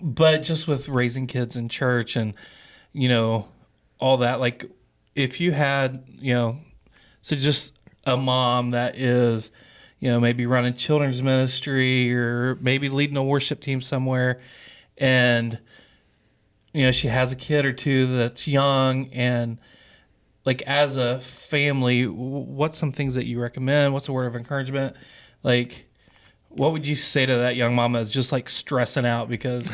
But just with raising kids in church and, you know, all that, like if you had, so just a mom that is, maybe running children's ministry or maybe leading a worship team somewhere, and, she has a kid or two that's young, and like as a family, what's some things that you recommend? What's a word of encouragement? Like, what would you say to that young mama that's just like stressing out because,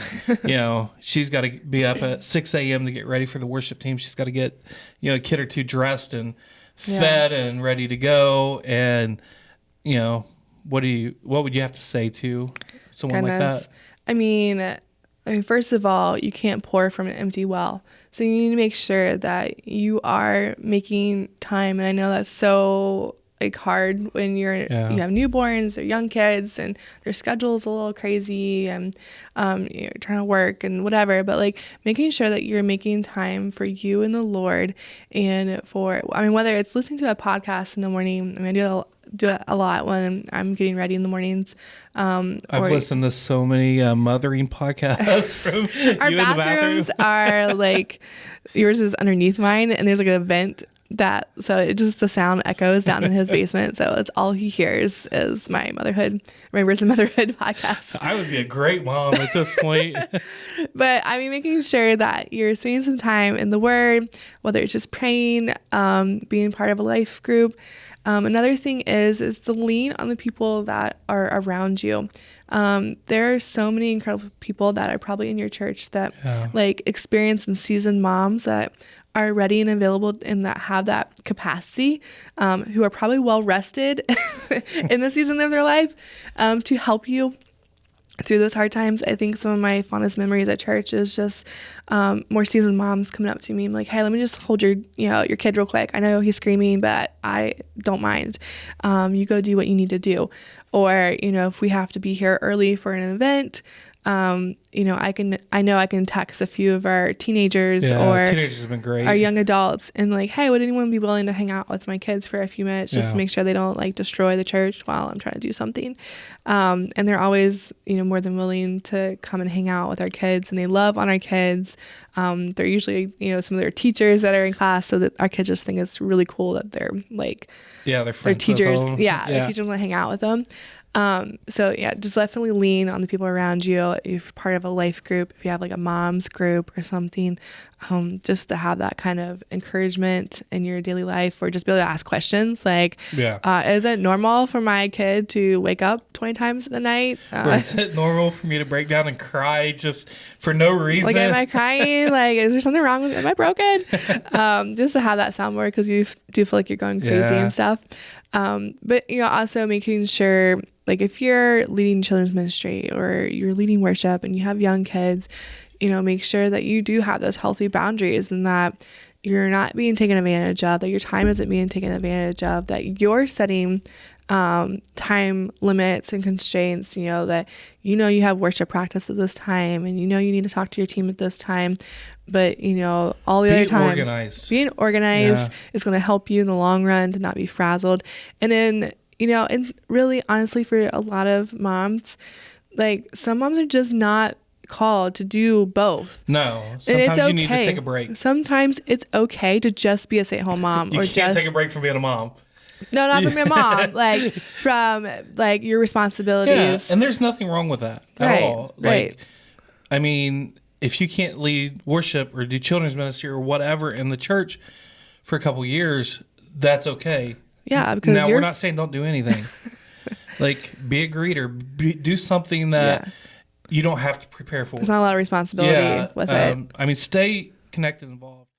she's got to be up at 6 a.m. to get ready for the worship team. She's got to get, a kid or two dressed and fed and ready to go. And, what would you have to say to someone like that? I mean, first of all, you can't pour from an empty well. So you need to make sure that you are making time. And I know that's so like hard when you have newborns or young kids and their schedule's a little crazy and you're trying to work and whatever, but like making sure that you're making time for you and the Lord, and whether it's listening to a podcast in the morning. I do it a lot when I'm getting ready in the mornings. I've listened to so many mothering podcasts from our you in the bathrooms bathroom. are like, yours is underneath mine, and there's like an vent the sound echoes down in his basement. So it's all he hears is my Rainbows and Motherhood podcast. I would be a great mom at this point. But I mean, making sure that you're spending some time in the Word, whether it's just praying, being part of a life group. Another thing is to lean on the people that are around you. There are so many incredible people that are probably in your church that like experienced and seasoned moms that are ready and available and that have that capacity, who are probably well rested in the season of their life, to help you through those hard times. I think some of my fondest memories at church is just more seasoned moms coming up to me and like, hey, let me just hold your kid real quick. I know he's screaming, but I don't mind. You go do what you need to do. Or, if we have to be here early for an event, I know I can text a few of our teenagers or teenagers have been great. Our young adults and like, hey, would anyone be willing to hang out with my kids for a few minutes just to make sure they don't like destroy the church while I'm trying to do something. And they're always, more than willing to come and hang out with our kids, and they love on our kids. They're usually, some of their teachers that are in class, so that our kids just think it's really cool that they're like, they're friends teachers. with them. Their teachers want to hang out with them. Just definitely lean on the people around you. If you're part of a life group, if you have like a mom's group or something, just to have that kind of encouragement in your daily life, or just be able to ask questions like, is it normal for my kid to wake up 20 times a night? Is it normal for me to break down and cry just for no reason? Like, am I crying? Like, is there something wrong with me? Am I broken? Just to have that soundboard, because you do feel like you're going crazy and stuff. But also making sure, like if you're leading children's ministry or you're leading worship and you have young kids, make sure that you do have those healthy boundaries and that you're not being taken advantage of, that your time isn't being taken advantage of, that you're setting time limits and constraints, that you have worship practice at this time and you need to talk to your team at this time. But, all the other time, being organized is going to help you in the long run to not be frazzled. And then, and really honestly, for a lot of moms, like some moms are just not called to do both. No, sometimes and it's okay. You need to take a break. Sometimes it's okay to just be a stay-at-home mom. You can't take a break from being a mom. No, not from your mom, like from like your responsibilities. Yeah, and there's nothing wrong with that at all. Like, I mean, if you can't lead worship or do children's ministry or whatever in the church for a couple years, that's okay. Yeah, because now we're not saying don't do anything. Like, be a greeter, do something that you don't have to prepare for. There's not a lot of responsibility with it. I mean, stay connected and involved.